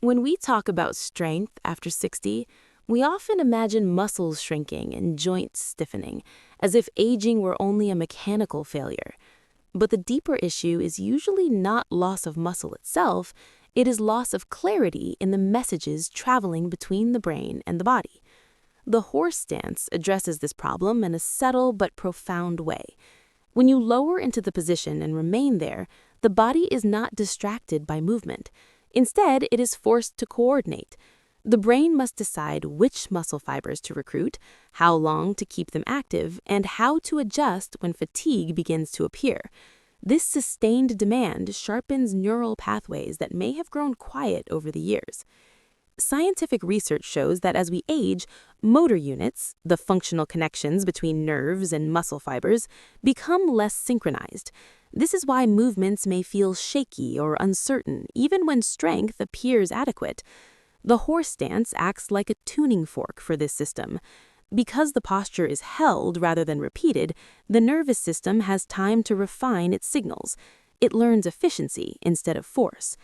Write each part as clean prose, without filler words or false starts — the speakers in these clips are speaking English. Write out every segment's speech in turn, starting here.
When we talk about strength after 60, we often imagine muscles shrinking and joints stiffening, as if aging were only a mechanical failure. But the deeper issue is usually not loss of muscle itself, it is loss of clarity in the messages traveling between the brain and the body. The horse stance addresses this problem in a subtle but profound way. When you lower into the position and remain there, the body is not distracted by movement. Instead, it is forced to coordinate. The brain must decide which muscle fibers to recruit, how long to keep them active, and how to adjust when fatigue begins to appear. This sustained demand sharpens neural pathways that may have grown quiet over the years. Scientific research shows that as we age, motor units, the functional connections between nerves and muscle fibers, become less synchronized. This is why movements may feel shaky or uncertain, even when strength appears adequate. The horse stance acts like a tuning fork for this system. Because the posture is held rather than repeated, the nervous system has time to refine its signals. It learns efficiency instead of force.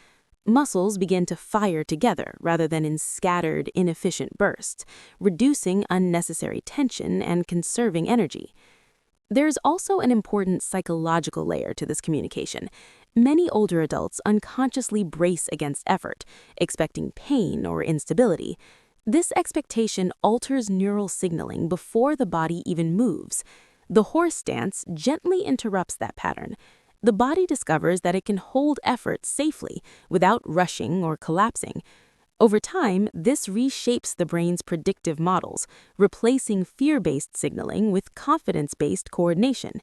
Muscles begin to fire together rather than in scattered, inefficient bursts, reducing unnecessary tension and conserving energy. There's also an important psychological layer to this communication. Many older adults unconsciously brace against effort, expecting pain or instability. This expectation alters neural signaling before the body even moves. The horse stance gently interrupts that pattern. The body discovers that it can hold effort safely without rushing or collapsing. Over time, this reshapes the brain's predictive models, replacing fear-based signaling with confidence-based coordination.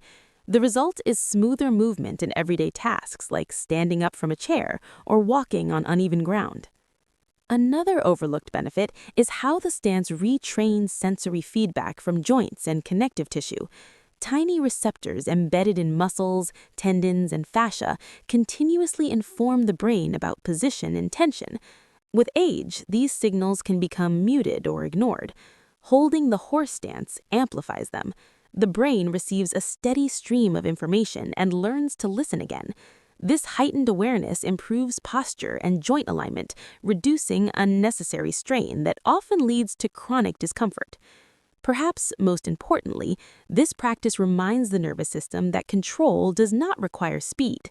The result is smoother movement in everyday tasks like standing up from a chair or walking on uneven ground. Another overlooked benefit is how the stance retrains sensory feedback from joints and connective tissue. Tiny receptors embedded in muscles, tendons, and fascia continuously inform the brain about position and tension. With age, these signals can become muted or ignored. Holding the horse stance amplifies them. The brain receives a steady stream of information and learns to listen again. This heightened awareness improves posture and joint alignment, reducing unnecessary strain that often leads to chronic discomfort. Perhaps most importantly, this practice reminds the nervous system that control does not require speed.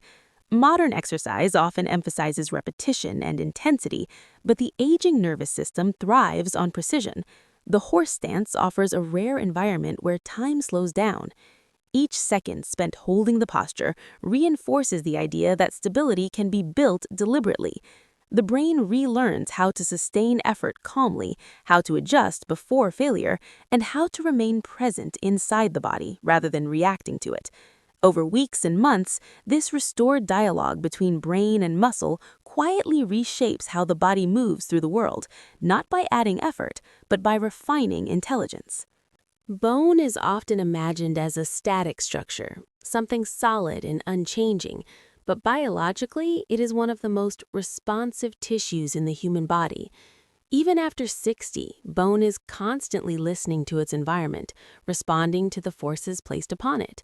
Modern exercise often emphasizes repetition and intensity, but the aging nervous system thrives on precision. The horse stance offers a rare environment where time slows down. Each second spent holding the posture reinforces the idea that stability can be built deliberately. The brain relearns how to sustain effort calmly, how to adjust before failure, and how to remain present inside the body rather than reacting to it. Over weeks and months, this restored dialogue between brain and muscle quietly reshapes how the body moves through the world, not by adding effort, but by refining intelligence. Bone is often imagined as a static structure, something solid and unchanging, but biologically, it is one of the most responsive tissues in the human body. Even after 60, bone is constantly listening to its environment, responding to the forces placed upon it.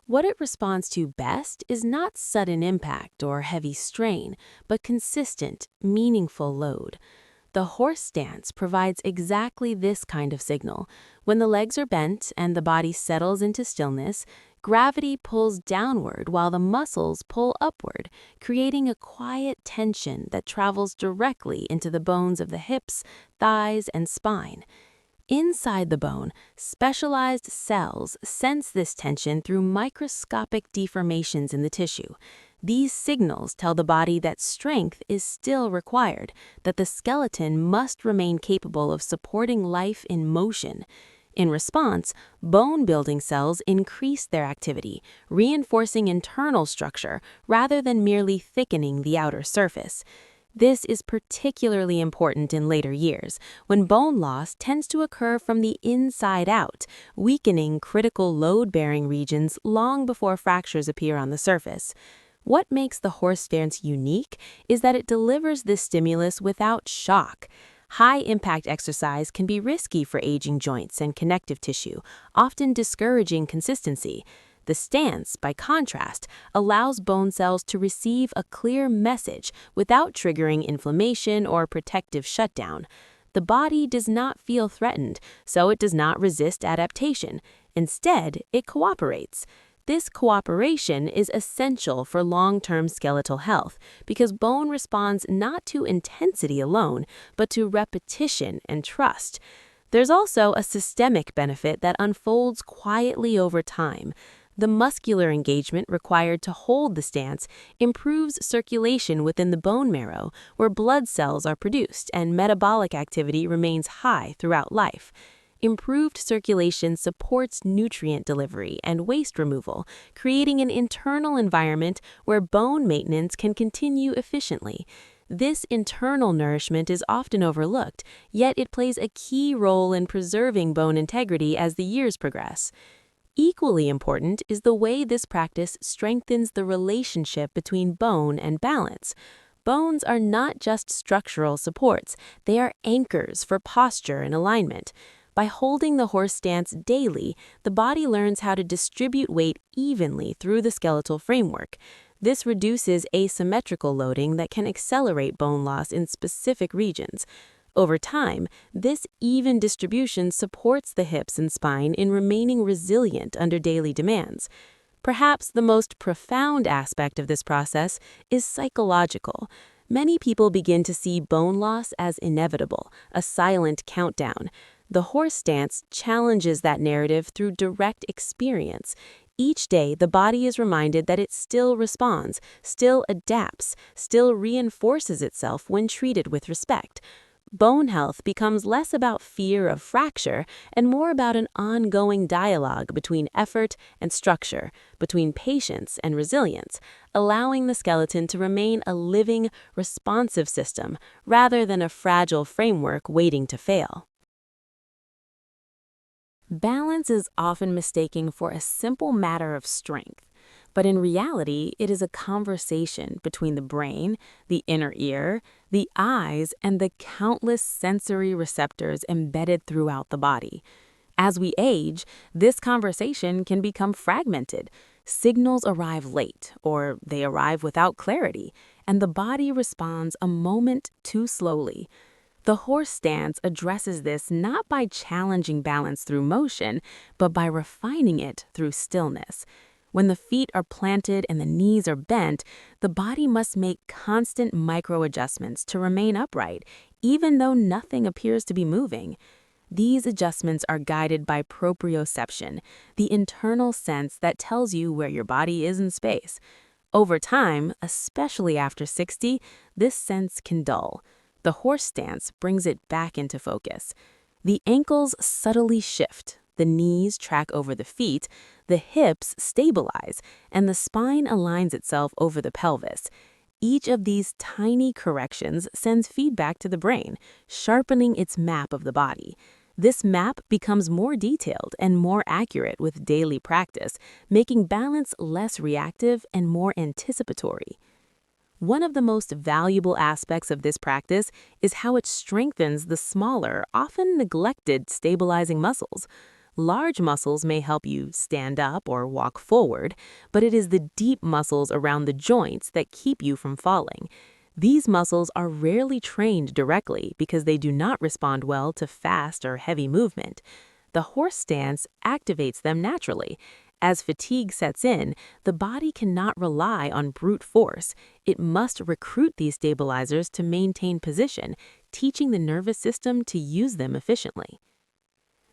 What it responds to best is not sudden impact or heavy strain, but consistent, meaningful load. The horse stance provides exactly this kind of signal. When the legs are bent and the body settles into stillness, gravity pulls downward while the muscles pull upward, creating a quiet tension that travels directly into the bones of the hips, thighs, and spine. Inside the bone, specialized cells sense this tension through microscopic deformations in the tissue. These signals tell the body that strength is still required, that the skeleton must remain capable of supporting life in motion. In response, bone-building cells increase their activity, reinforcing internal structure rather than merely thickening the outer surface. This is particularly important in later years, when bone loss tends to occur from the inside out, weakening critical load-bearing regions long before fractures appear on the surface. What makes the horse stance unique is that it delivers this stimulus without shock. High-impact exercise can be risky for aging joints and connective tissue, often discouraging consistency. The stance, by contrast, allows bone cells to receive a clear message without triggering inflammation or protective shutdown. The body does not feel threatened, so it does not resist adaptation. Instead, it cooperates. This cooperation is essential for long-term skeletal health because bone responds not to intensity alone, but to repetition and trust. There's also a systemic benefit that unfolds quietly over time. The muscular engagement required to hold the stance improves circulation within the bone marrow, where blood cells are produced and metabolic activity remains high throughout life. Improved circulation supports nutrient delivery and waste removal, creating an internal environment where bone maintenance can continue efficiently. This internal nourishment is often overlooked, yet it plays a key role in preserving bone integrity as the years progress. Equally important is the way this practice strengthens the relationship between bone and balance. Bones are not just structural supports, they are anchors for posture and alignment. By holding the horse stance daily, the body learns how to distribute weight evenly through the skeletal framework. This reduces asymmetrical loading that can accelerate bone loss in specific regions. Over time, this even distribution supports the hips and spine in remaining resilient under daily demands. Perhaps the most profound aspect of this process is psychological. Many people begin to see bone loss as inevitable, a silent countdown. The horse stance challenges that narrative through direct experience. Each day, the body is reminded that it still responds, still adapts, still reinforces itself when treated with respect. Bone health becomes less about fear of fracture and more about an ongoing dialogue between effort and structure, between patience and resilience, allowing the skeleton to remain a living, responsive system rather than a fragile framework waiting to fail. Balance is often mistaken for a simple matter of strength, but in reality, it is a conversation between the brain, the inner ear, the eyes, and the countless sensory receptors embedded throughout the body. As we age, this conversation can become fragmented. Signals arrive late, or they arrive without clarity, and the body responds a moment too slowly. The horse stance addresses this not by challenging balance through motion, but by refining it through stillness. When the feet are planted and the knees are bent, the body must make constant micro-adjustments to remain upright, even though nothing appears to be moving. These adjustments are guided by proprioception, the internal sense that tells you where your body is in space. Over time, especially after 60, this sense can dull. The horse stance brings it back into focus. The ankles subtly shift, the knees track over the feet, the hips stabilize, and the spine aligns itself over the pelvis. Each of these tiny corrections sends feedback to the brain, sharpening its map of the body. This map becomes more detailed and more accurate with daily practice, making balance less reactive and more anticipatory. One of the most valuable aspects of this practice is how it strengthens the smaller, often neglected stabilizing muscles. Large muscles may help you stand up or walk forward, but it is the deep muscles around the joints that keep you from falling. These muscles are rarely trained directly because they do not respond well to fast or heavy movement. The horse stance activates them naturally. As fatigue sets in, the body cannot rely on brute force. It must recruit these stabilizers to maintain position, teaching the nervous system to use them efficiently.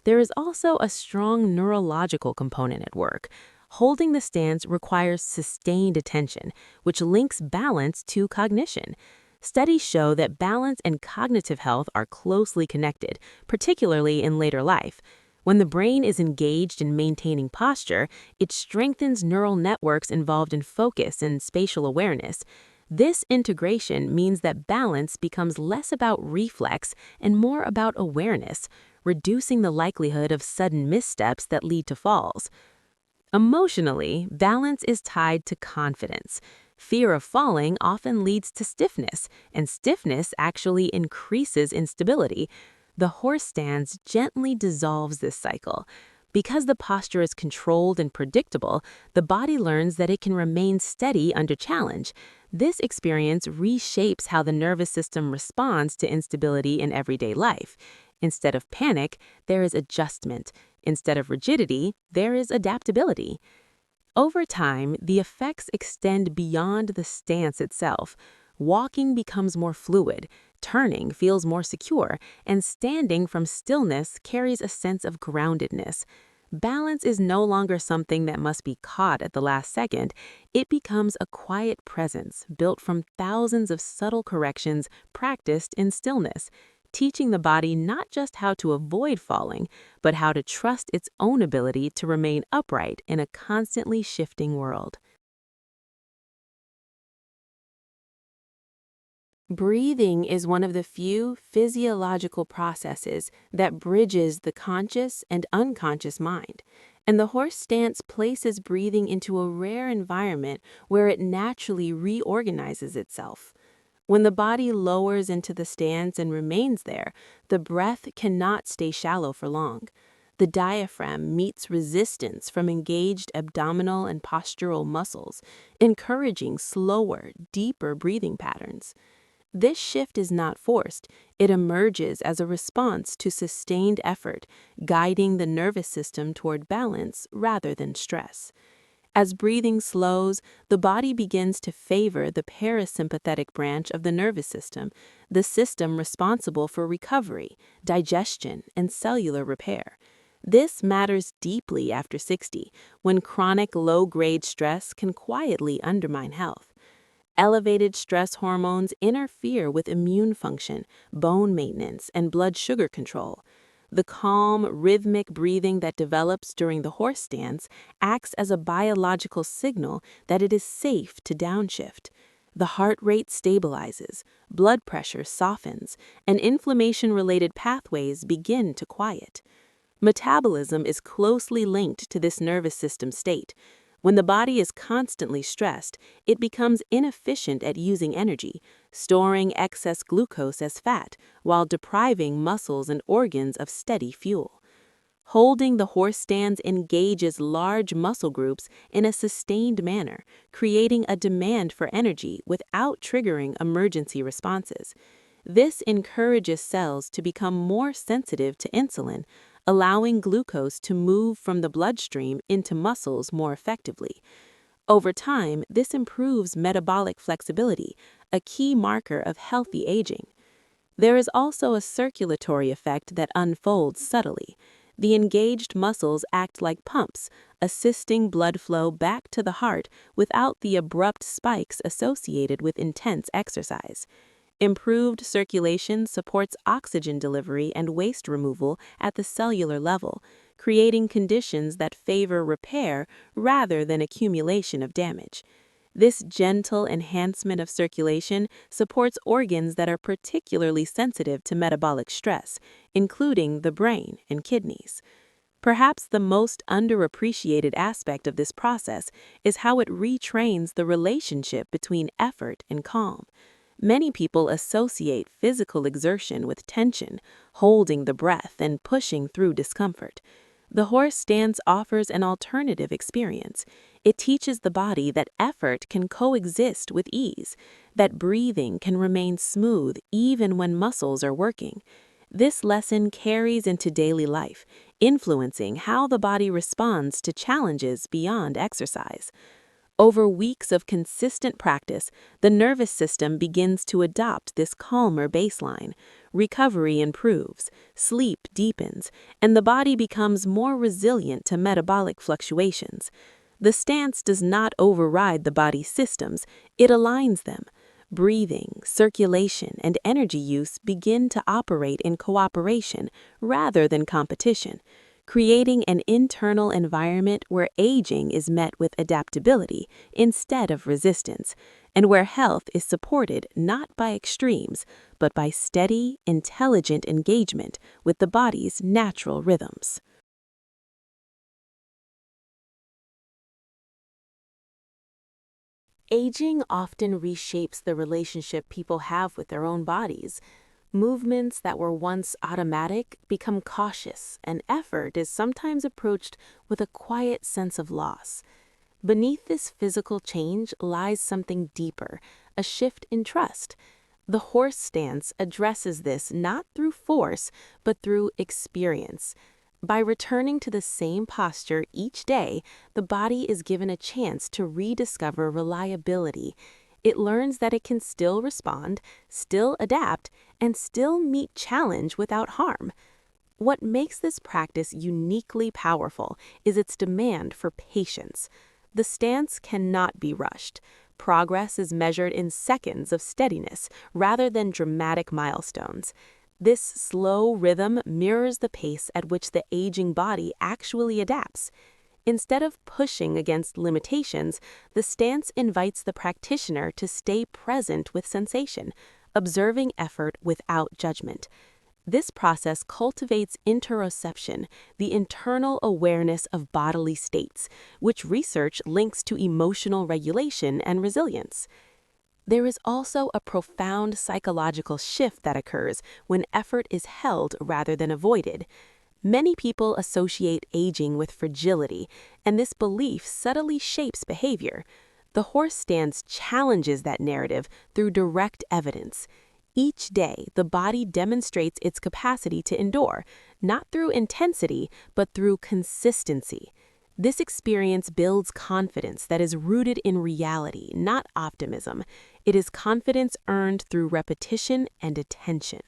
There is also a strong neurological component at work. Holding the stance requires sustained attention, which links balance to cognition. Studies show that balance and cognitive health are closely connected, particularly in later life. When the brain is engaged in maintaining posture, it strengthens neural networks involved in focus and spatial awareness. This integration means that balance becomes less about reflex and more about awareness, reducing the likelihood of sudden missteps that lead to falls. Emotionally, balance is tied to confidence. Fear of falling often leads to stiffness, and stiffness actually increases instability. The horse stance gently dissolves this cycle. Because the posture is controlled and predictable, the body learns that it can remain steady under challenge. This experience reshapes how the nervous system responds to instability in everyday life. Instead of panic, there is adjustment. Instead of rigidity, there is adaptability. Over time, the effects extend beyond the stance itself. Walking becomes more fluid, turning feels more secure, and standing from stillness carries a sense of groundedness. Balance is no longer something that must be caught at the last second. It becomes a quiet presence built from thousands of subtle corrections practiced in stillness, teaching the body not just how to avoid falling, but how to trust its own ability to remain upright in a constantly shifting world. Breathing is one of the few physiological processes that bridges the conscious and unconscious mind, and the horse stance places breathing into a rare environment where it naturally reorganizes itself. When the body lowers into the stance and remains there, the breath cannot stay shallow for long. The diaphragm meets resistance from engaged abdominal and postural muscles, encouraging slower, deeper breathing patterns. This shift is not forced. It emerges as a response to sustained effort, guiding the nervous system toward balance rather than stress. As breathing slows, the body begins to favor the parasympathetic branch of the nervous system, the system responsible for recovery, digestion, and cellular repair. This matters deeply after 60, when chronic low-grade stress can quietly undermine health. Elevated stress hormones interfere with immune function, bone maintenance, and blood sugar control. The calm, rhythmic breathing that develops during the horse stance acts as a biological signal that it is safe to downshift. The heart rate stabilizes, blood pressure softens, and inflammation-related pathways begin to quiet. Metabolism is closely linked to this nervous system state. When the body is constantly stressed, it becomes inefficient at using energy, storing excess glucose as fat while depriving muscles and organs of steady fuel. Holding the horse stance engages large muscle groups in a sustained manner, creating a demand for energy without triggering emergency responses. This encourages cells to become more sensitive to insulin, allowing glucose to move from the bloodstream into muscles more effectively. Over time, this improves metabolic flexibility, a key marker of healthy aging. There is also a circulatory effect that unfolds subtly. The engaged muscles act like pumps, assisting blood flow back to the heart without the abrupt spikes associated with intense exercise. Improved circulation supports oxygen delivery and waste removal at the cellular level, creating conditions that favor repair rather than accumulation of damage. This gentle enhancement of circulation supports organs that are particularly sensitive to metabolic stress, including the brain and kidneys. Perhaps the most underappreciated aspect of this process is how it retrains the relationship between effort and calm. Many people associate physical exertion with tension, holding the breath, and pushing through discomfort. The horse stance offers an alternative experience. It teaches the body that effort can coexist with ease, that breathing can remain smooth even when muscles are working. This lesson carries into daily life, influencing how the body responds to challenges beyond exercise. Over weeks of consistent practice, the nervous system begins to adopt this calmer baseline. Recovery improves, sleep deepens, and the body becomes more resilient to metabolic fluctuations. The stance does not override the body's systems, it aligns them. Breathing, circulation, and energy use begin to operate in cooperation rather than competition, creating an internal environment where aging is met with adaptability instead of resistance, and where health is supported not by extremes, but by steady, intelligent engagement with the body's natural rhythms. Aging often reshapes the relationship people have with their own bodies. Movements that were once automatic become cautious, and effort is sometimes approached with a quiet sense of loss. Beneath this physical change lies something deeper, a shift in trust. The horse stance addresses this not through force, but through experience. By returning to the same posture each day, the body is given a chance to rediscover reliability. It learns that it can still respond, still adapt, and still meet challenge without harm. What makes this practice uniquely powerful is its demand for patience. The stance cannot be rushed. Progress is measured in seconds of steadiness rather than dramatic milestones. This slow rhythm mirrors the pace at which the aging body actually adapts. Instead of pushing against limitations, the stance invites the practitioner to stay present with sensation, observing effort without judgment. This process cultivates interoception, the internal awareness of bodily states, which research links to emotional regulation and resilience. There is also a profound psychological shift that occurs when effort is held rather than avoided. Many people associate aging with fragility, and this belief subtly shapes behavior. The horse stance challenges that narrative through direct evidence. Each day, the body demonstrates its capacity to endure, not through intensity, but through consistency. This experience builds confidence that is rooted in reality, not optimism. It is confidence earned through repetition and attention.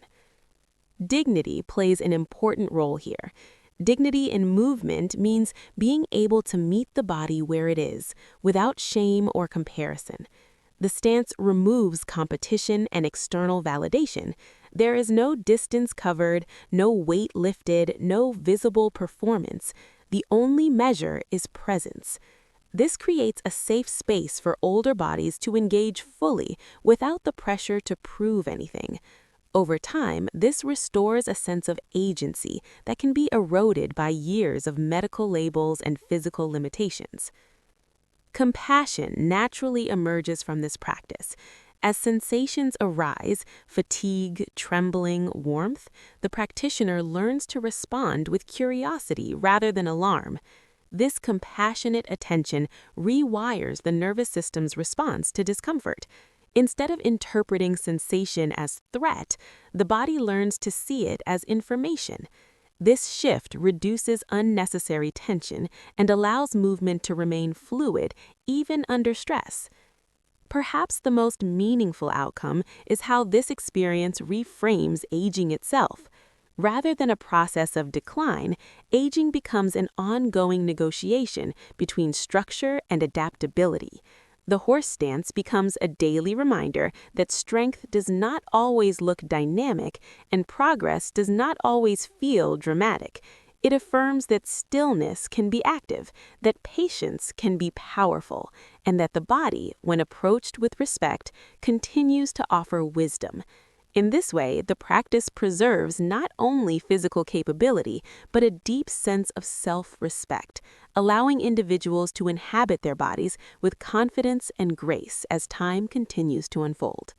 Dignity plays an important role here. Dignity in movement means being able to meet the body where it is, without shame or comparison. The stance removes competition and external validation. There is no distance covered, no weight lifted, no visible performance. The only measure is presence. This creates a safe space for older bodies to engage fully without the pressure to prove anything. Over time, this restores a sense of agency that can be eroded by years of medical labels and physical limitations. Compassion naturally emerges from this practice. As sensations arise, fatigue, trembling, warmth, the practitioner learns to respond with curiosity rather than alarm. This compassionate attention rewires the nervous system's response to discomfort. Instead of interpreting sensation as threat, the body learns to see it as information. This shift reduces unnecessary tension and allows movement to remain fluid even under stress. Perhaps the most meaningful outcome is how this experience reframes aging itself. Rather than a process of decline, aging becomes an ongoing negotiation between structure and adaptability. The horse stance becomes a daily reminder that strength does not always look dynamic and progress does not always feel dramatic. It affirms that stillness can be active, that patience can be powerful, and that the body, when approached with respect, continues to offer wisdom. In this way, the practice preserves not only physical capability, but a deep sense of self-respect, allowing individuals to inhabit their bodies with confidence and grace as time continues to unfold.